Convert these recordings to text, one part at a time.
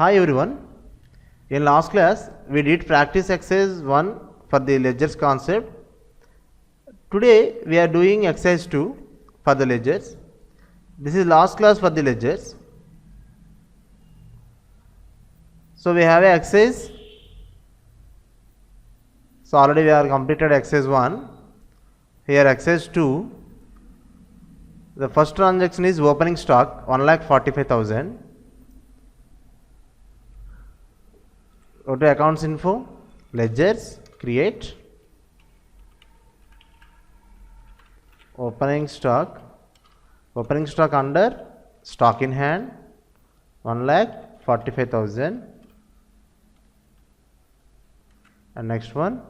Hi everyone. In last class we did practice exercise 1 for the ledgers concept. Today we are doing exercise 2 for the ledgers. This is last class for the ledgers. So we have a exercise. So already we are completed exercise 1. Here exercise 2. The first transaction is opening stock 1,45,000. Go to accounts info, ledgers, create, opening stock under stock in hand 1,45,000, and next one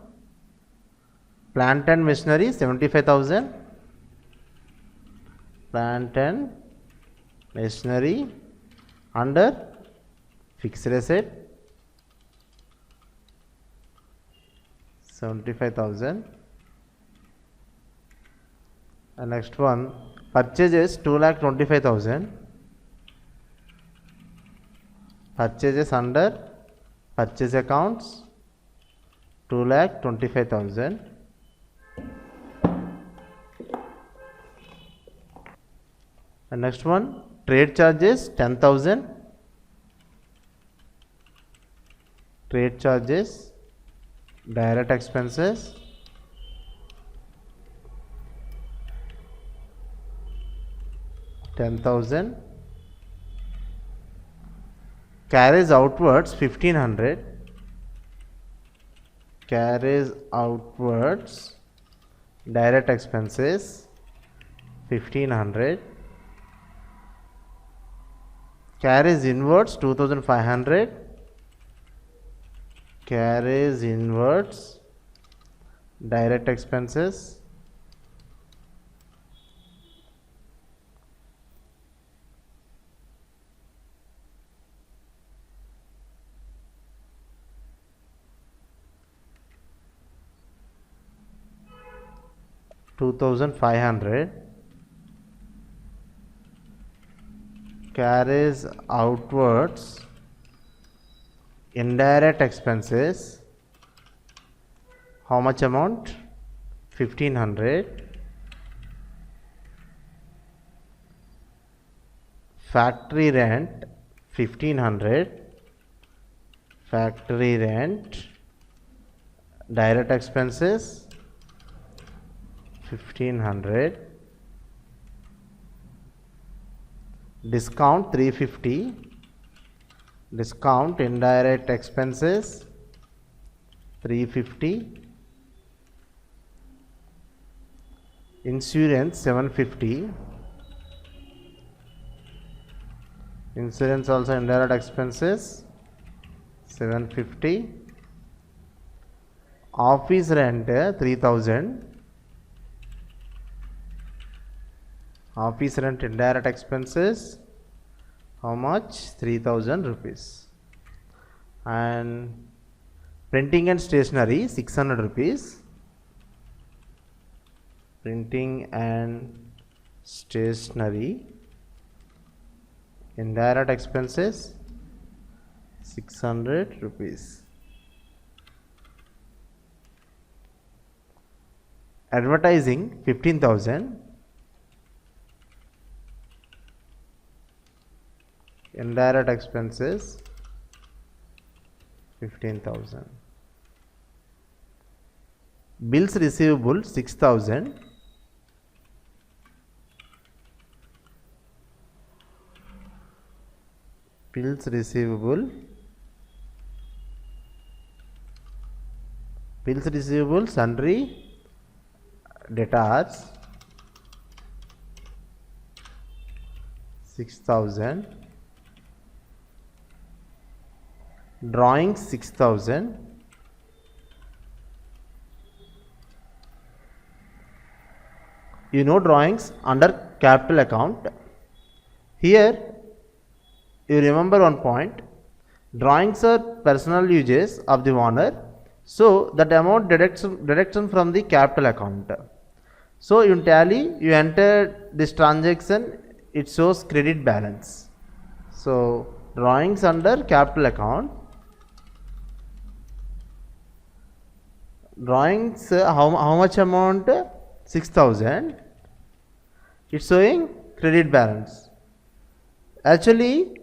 plant and machinery 75,000, plant and machinery under fixed asset 75,000, and next one purchases 2,25,000, purchases under purchase accounts 2,25,000, and next one trade charges 10,000, trade charges, direct expenses 10,000, carries outwards 1,500, carries outwards direct expenses 1,500, carries inwards 2,500, carries inwards direct expenses 2,500, carries outwards indirect expenses, how much amount? 1,500, factory rent 1,500, factory rent, direct expenses 1,500, discount 350, discount indirect expenses 350, insurance 750, insurance also indirect expenses 750, office rent 3,000, office rent indirect expenses how much? 3,000 rupees, and printing and stationery 600 rupees, printing and stationery indirect expenses 600 rupees, advertising 15,000, indirect expenses 15,000, bills receivable 6,000, bills receivable sundry debtors 6,000, drawings 6,000, you know drawings under capital account. Here you remember one point, drawings are personal uses of the owner, so that amount deduction from the capital account. So in tally you enter this transaction, it shows credit balance. So drawings under capital account. Drawings, how much amount? 6,000. It's showing credit balance. Actually,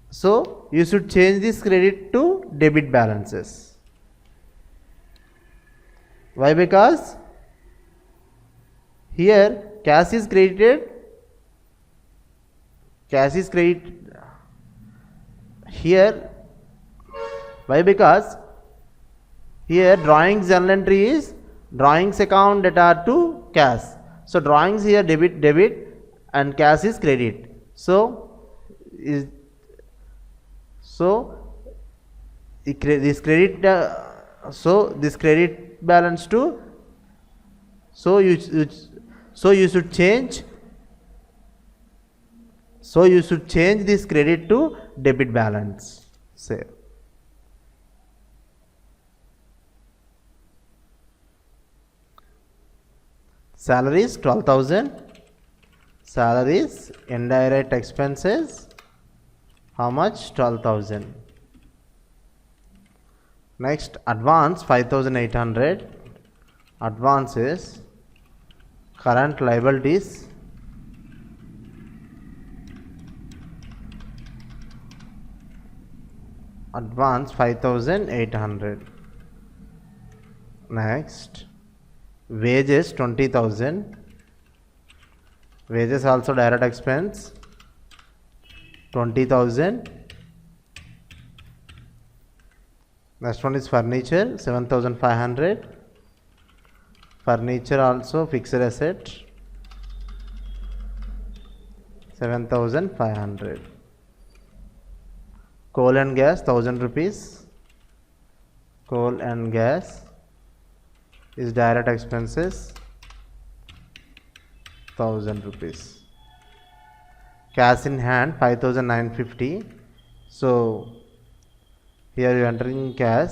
so you should change this credit to debit balances. Why? Because here cash is credited. Cash is credited here. Why? Because here drawings journal entry is drawings account that are to cash. So drawings here debit and cash is credit. So this credit this credit balance to, so you should change this credit to debit balance. Say salaries 12,000. Salaries, indirect expenses, how much? 12,000. Next, advance 5,800. Advances, current liabilities, advance 5,800. Next, wages 20,000. Wages also direct expense 20,000. Next one is furniture 7,500. Furniture also fixed asset 7,500. Coal and gas 1,000 rupees. Coal and gas is direct expenses 1,000 rupees. Cash in hand 5,950. So here you are entering cash,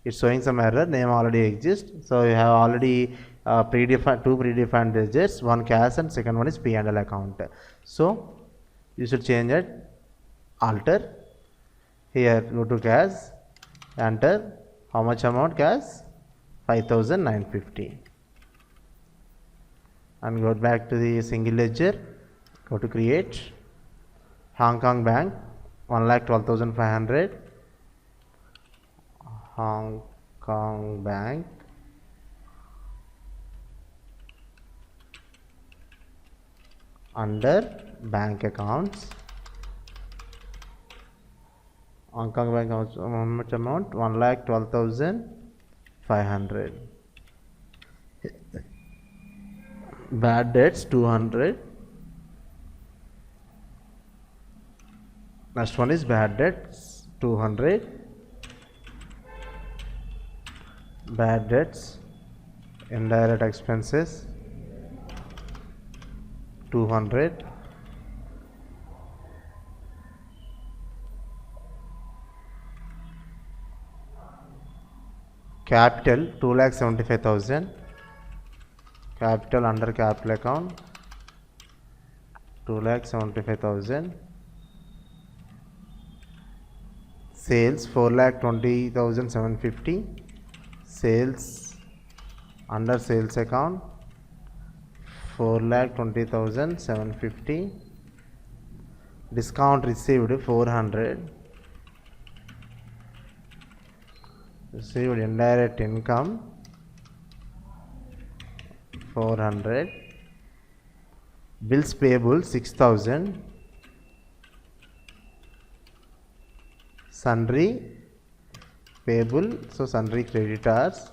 it's showing some error, name already exists. So you have already two predefined digits, one cash and second one is P&L account. So you should change it, alter. Here go to cash, enter how much amount cash? 5,950. And go back to the single ledger, go to create. Hong Kong Bank 1,12,500. Hong Kong Bank, under bank accounts, Hong Kong Bank how much amount? 1,12,500. Bad debts 200. Next one is bad debts 200. Bad debts, indirect expenses 200. Capital 2,75,000. Capital under capital account 2,75,000. Sales 4,20,750. Sales under sales account 4,20,750. Discount received 400. Received indirect income 400. Bills payable 6,000. Sundry payable, so sundry creditors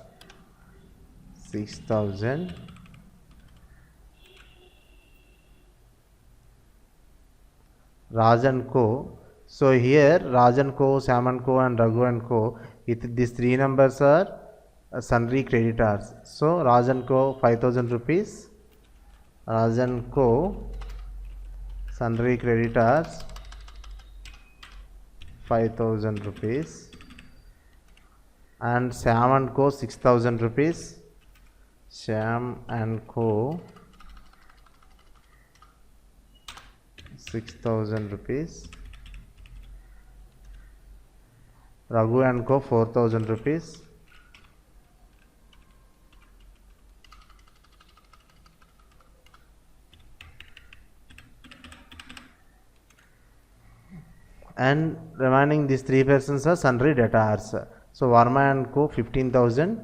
6,000. Raj and Co. So here Raj and Co, Sam and Co and Raghu and Co, these three numbers are sundry creditors. So Raj and Co 5,000 rupees. Raj and Co sundry creditors 5,000 rupees. And Sam and Co 6,000 rupees. Sam and Co 6,000 rupees. Raghu and Co 4,000 rupees. And remaining these three persons are sundry debtors. So Varma and Co 15,000.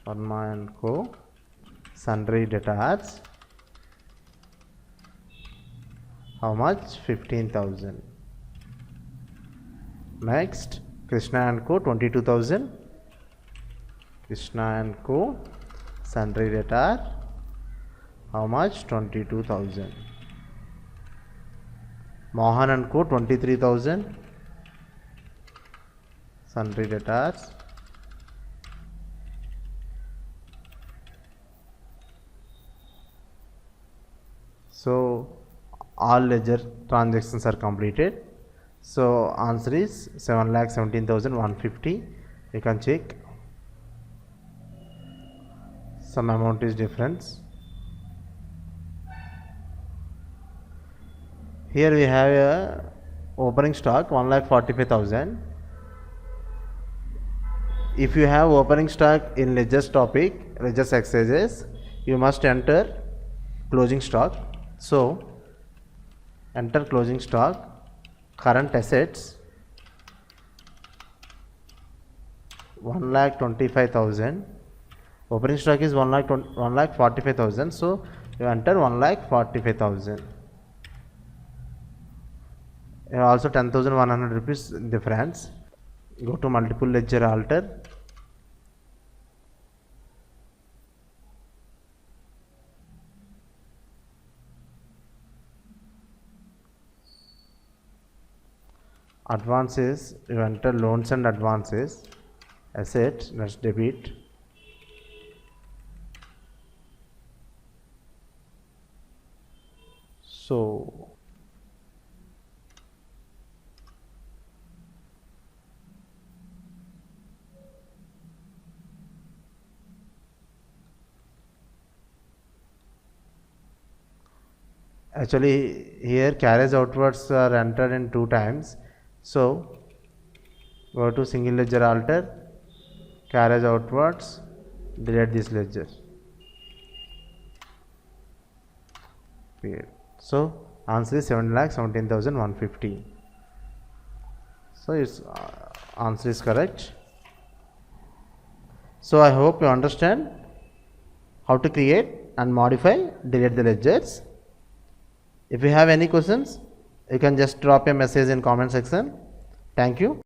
Varma and Co sundry debtors. How much? 15,000. Next, Krishna and Co 22,000. Krishna and Co sundry debtor. How much? 22,000. Mohan and Co 23,000. Sundry debtors. So all ledger transactions are completed. So answer is 7,17,150. You can check. Some amount is difference. Here we have a opening stock 1,45,000. If you have opening stock in ledger's topic, ledger's exercises, you must enter closing stock. So enter closing stock, current assets 1,25,000. Opening stock is 1,45,000. So you enter 1,45,000. Also 10,100 rupees difference. Go to multiple ledger alter. Advances, you enter loans and advances. Asset, that's debit. So actually here carriage outwards are entered in 2 times. So go to single ledger alter, carriage outwards, delete this ledger. So answer is 7,17,150. So its answer is correct. So I hope you understand how to create and modify, delete the ledgers. If you have any questions, you can just drop a message in comment section. Thank you.